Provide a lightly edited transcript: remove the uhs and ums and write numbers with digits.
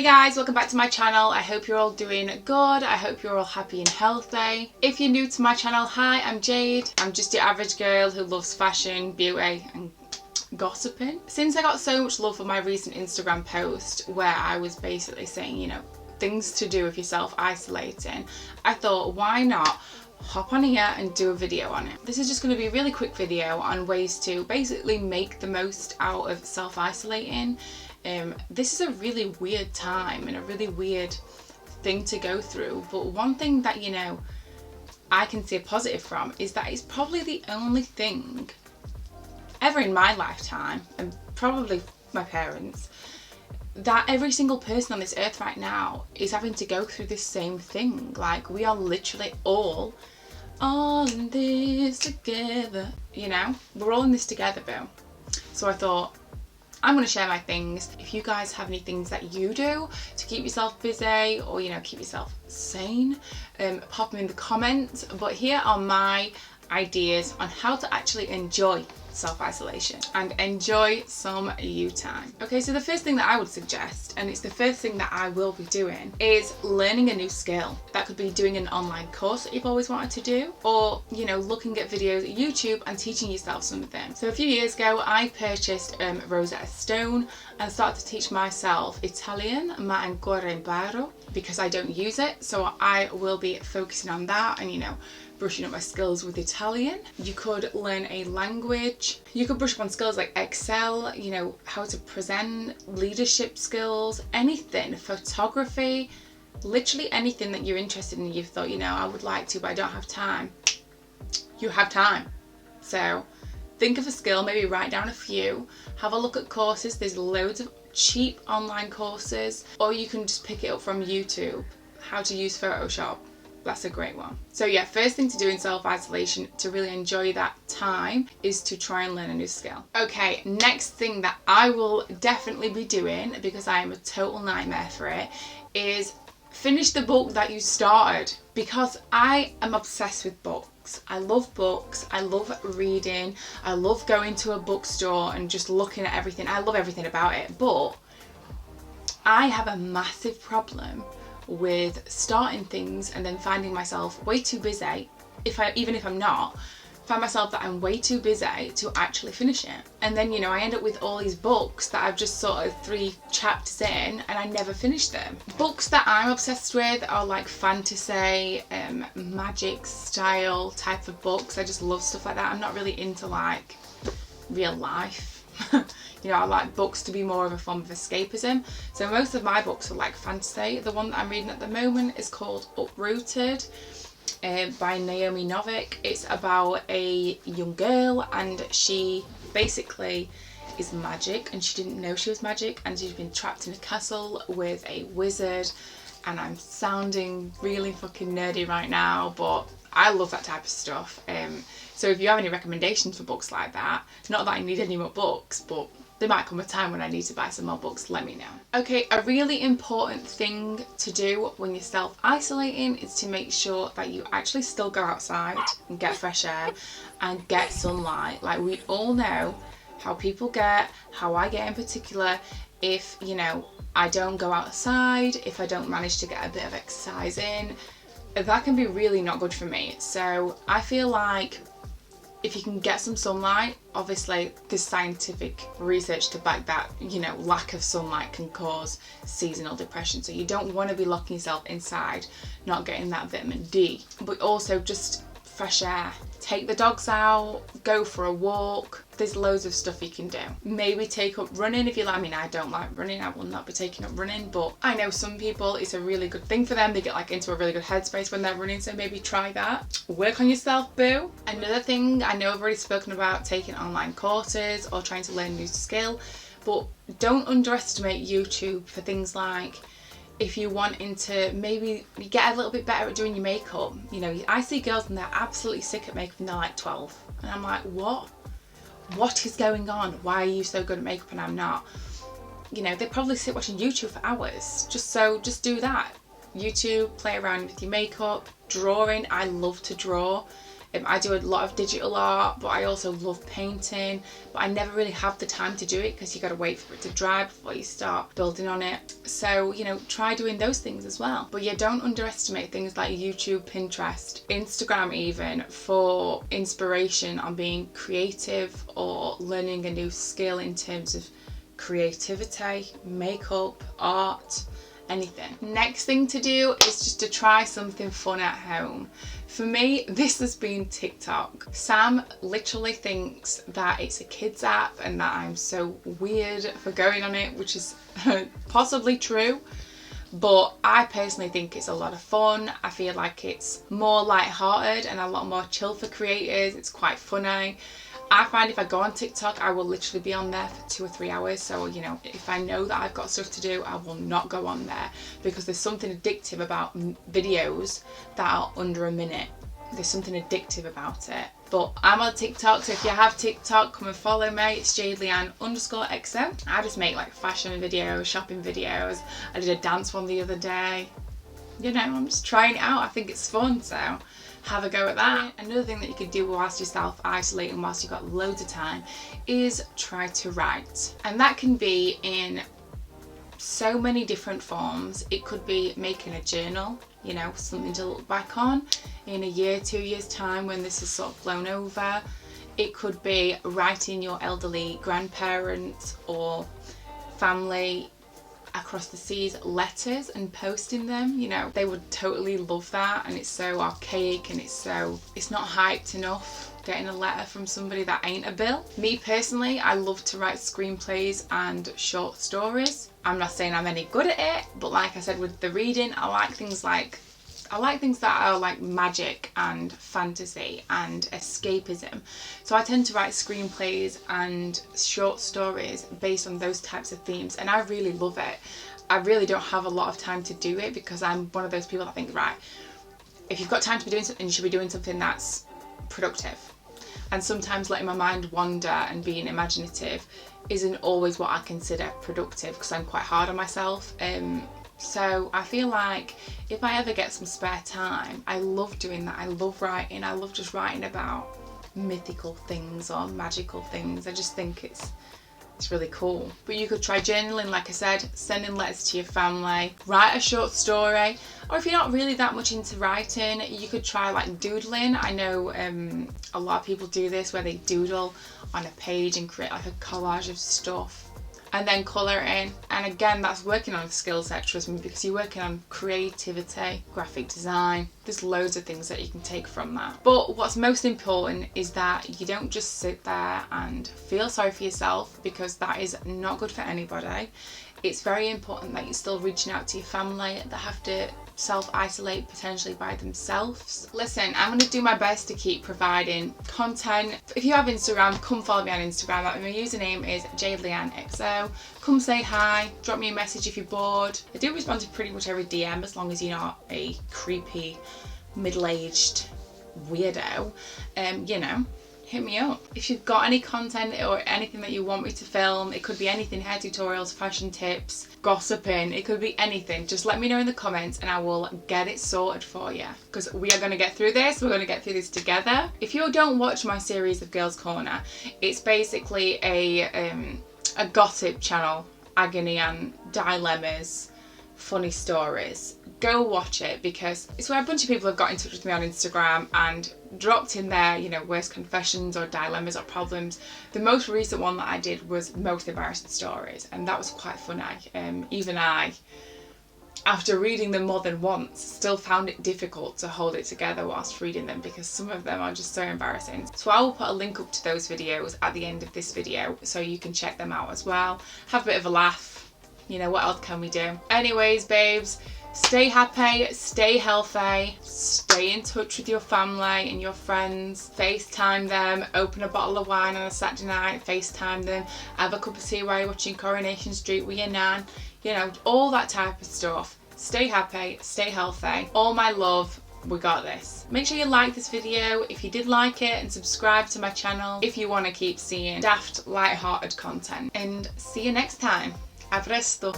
Hey guys, welcome back to my channel. I hope you're all doing good. I hope you're all happy and healthy. If you're new to my channel, hi, I'm Jade. I'm just your average girl who loves fashion, beauty and gossiping. Since I got so much love for my recent Instagram post where I was basically saying, you know, things to do if you're self-isolating, I thought, why not hop on here and do a video on it. This is just going to be a really quick video on ways to basically make the most out of self-isolating. This is a really weird time and a really weird thing to go through, but one thing that, you know, I can see a positive from is that it's probably the only thing ever in my lifetime, and probably my parents, that every single person on this earth right now is having to go through this same thing. Like, we are literally all in this together, you know? We're all in this together, boo. So I thought, I'm going to share my things. If you guys have any things that you do to keep yourself busy or, you know, keep yourself sane, pop them in the comments. But here are my ideas on how to actually enjoy self-isolation and enjoy some you time. Okay, so the first thing that I would suggest, and it's the first thing that I will be doing, is learning a new skill. That could be doing an online course that you've always wanted to do, or, you know, looking at videos at YouTube and teaching yourself something. So a few years ago I purchased Rosetta Stone and started to teach myself Italian, ma ancora imparo, because I don't use it, so I will be focusing on that and, you know, brushing up my skills with Italian. You could learn a language. You could brush up on skills like Excel, you know, how to present, leadership skills, anything, photography, literally anything that you're interested in. You've thought, you know, I would like to, but I don't have time. You have time. So think of a skill, maybe write down a few, have a look at courses. There's loads of cheap online courses, or you can just pick it up from YouTube. How to use Photoshop. That's a great one. So yeah, first thing to do in self-isolation to really enjoy that time is to try and learn a new skill. Okay, next thing that I will definitely be doing, because I am a total nightmare for it, is finish the book that you started, because I am obsessed with books. I love books, I love reading, I love going to a bookstore and just looking at everything. I love everything about it, but I have a massive problem with starting things and then finding myself way too busy, even if I'm not, find myself that I'm way too busy to actually finish it. And then, you know, I end up with all these books that I've just sort of 3 chapters in and I never finish them. Books that I'm obsessed with are like fantasy, magic style type of books. I just love stuff like that. I'm not really into like real life. You know, I like books to be more of a form of escapism. So most of my books are like fantasy. The one that I'm reading at the moment is called Uprooted by Naomi Novik. It's about a young girl and she basically is magic and she didn't know she was magic, and she's been trapped in a castle with a wizard. And I'm sounding really fucking nerdy right now, but I love that type of stuff. So if you have any recommendations for books like that, not that I need any more books, but there might come a time when I need to buy some more books, let me know. Okay, a really important thing to do when you're self-isolating is to make sure that you actually still go outside and get fresh air and get sunlight. Like, we all know how people get, how I get in particular, if, you know, I don't go outside, if I don't manage to get a bit of exercise in, that can be really not good for me. So I feel like if you can get some sunlight, obviously there's scientific research to back that, you know, lack of sunlight can cause seasonal depression. So you don't want to be locking yourself inside, not getting that vitamin D, but also just fresh air. Take the dogs out, go for a walk. There's loads of stuff you can do. Maybe take up running if you like. I mean, I don't like running. I will not be taking up running, but I know some people, it's a really good thing for them. They get like into a really good headspace when they're running, so maybe try that. Work on yourself, boo. Another thing, I know I've already spoken about taking online courses or trying to learn a new skill, but don't underestimate YouTube for things like, if you're wanting to maybe get a little bit better at doing your makeup. You know, I see girls and they're absolutely sick at makeup and they're like 12. And I'm like, what is going on? Why are you so good at makeup and I'm not? You know, they probably sit watching YouTube for hours. Just do that. YouTube, play around with your makeup, drawing. I love to draw. I do a lot of digital art, but I also love painting, but I never really have the time to do it because you got to wait for it to dry before you start building on it. So, you know, try doing those things as well. But yeah, don't underestimate things like YouTube, Pinterest, Instagram even, for inspiration on being creative or learning a new skill in terms of creativity, makeup, art, anything. Next thing to do is just to try something fun at home. For me, this has been TikTok. Sam literally thinks that it's a kids app and that I'm so weird for going on it, which is possibly true. But I personally think it's a lot of fun. I feel like it's more light-hearted and a lot more chill for creators. It's quite funny. I find if I go on TikTok, I will literally be on there for 2 or 3 hours. So, you know, if I know that I've got stuff to do, I will not go on there because there's something addictive about videos that are under a minute. There's something addictive about it. But I'm on TikTok, so if you have TikTok, come and follow me. It's JadeLeanne_XO. I just make like fashion videos, shopping videos. I did a dance one the other day. You know, I'm just trying it out. I think it's fun, so have a go at that. Another thing that you could do whilst you're self-isolating, whilst you've got loads of time, is try to write. And that can be in so many different forms. It could be making a journal, you know, something to look back on in a year, 2 years time when this is sort of blown over. It could be writing your elderly grandparents or family across the seas letters and posting them. You know, they would totally love that, and it's so archaic and it's not hyped enough getting a letter from somebody that ain't a bill. Me personally, I love to write screenplays and short stories. I'm not saying I'm any good at it, but like I said with the reading, I like things that are like magic and fantasy and escapism. So I tend to write screenplays and short stories based on those types of themes, and I really love it. I really don't have a lot of time to do it because I'm one of those people that think, right, if you've got time to be doing something, you should be doing something that's productive. And sometimes letting my mind wander and being imaginative isn't always what I consider productive because I'm quite hard on myself. So I feel like if I ever get some spare time, I love doing that. I love writing. I love just writing about mythical things or magical things. I just think it's really cool. But you could try journaling, like I said, sending letters to your family, write a short story, or if you're not really that much into writing, you could try like doodling. I know a lot of people do this where they doodle on a page and create like a collage of stuff and then colour it in. And again, that's working on a skill set, trust me, because you're working on creativity, graphic design. There's loads of things that you can take from that. But what's most important is that you don't just sit there and feel sorry for yourself, because that is not good for anybody. It's very important that you're still reaching out to your family that have to self-isolate potentially by themselves. Listen, I'm going to do my best to keep providing content. If you have Instagram, come follow me on Instagram. My username is JadeLeanneXO. Come say hi, drop me a message if you're bored. I do respond to pretty much every DM as long as you're not a creepy middle-aged weirdo. You know, hit me up. If you've got any content or anything that you want me to film, it could be anything, hair tutorials, fashion tips, gossiping, it could be anything, just let me know in the comments and I will get it sorted for you, because we are going to get through this. We're going to get through this together. If you don't watch my series of Girls Corner, it's basically a gossip channel, agony and dilemmas, funny stories. Go watch it, because it's where a bunch of people have got in touch with me on Instagram and dropped in their, you know, worst confessions or dilemmas or problems. The most recent one that I did was most embarrassing stories, and that was quite funny. Even I, after reading them more than once, still found it difficult to hold it together whilst reading them, because some of them are just so embarrassing. So I will put a link up to those videos at the end of this video so you can check them out as well. Have a bit of a laugh. You know, what else can we do? Anyways, babes, stay happy, stay healthy, stay in touch with your family and your friends, FaceTime them, open a bottle of wine on a Saturday night, FaceTime them, have a cup of tea while you're watching Coronation Street with your nan, you know, all that type of stuff. Stay happy, stay healthy, all my love, we got this. Make sure you like this video if you did like it, and subscribe to my channel if you want to keep seeing daft, light-hearted content. And see you next time. A presto!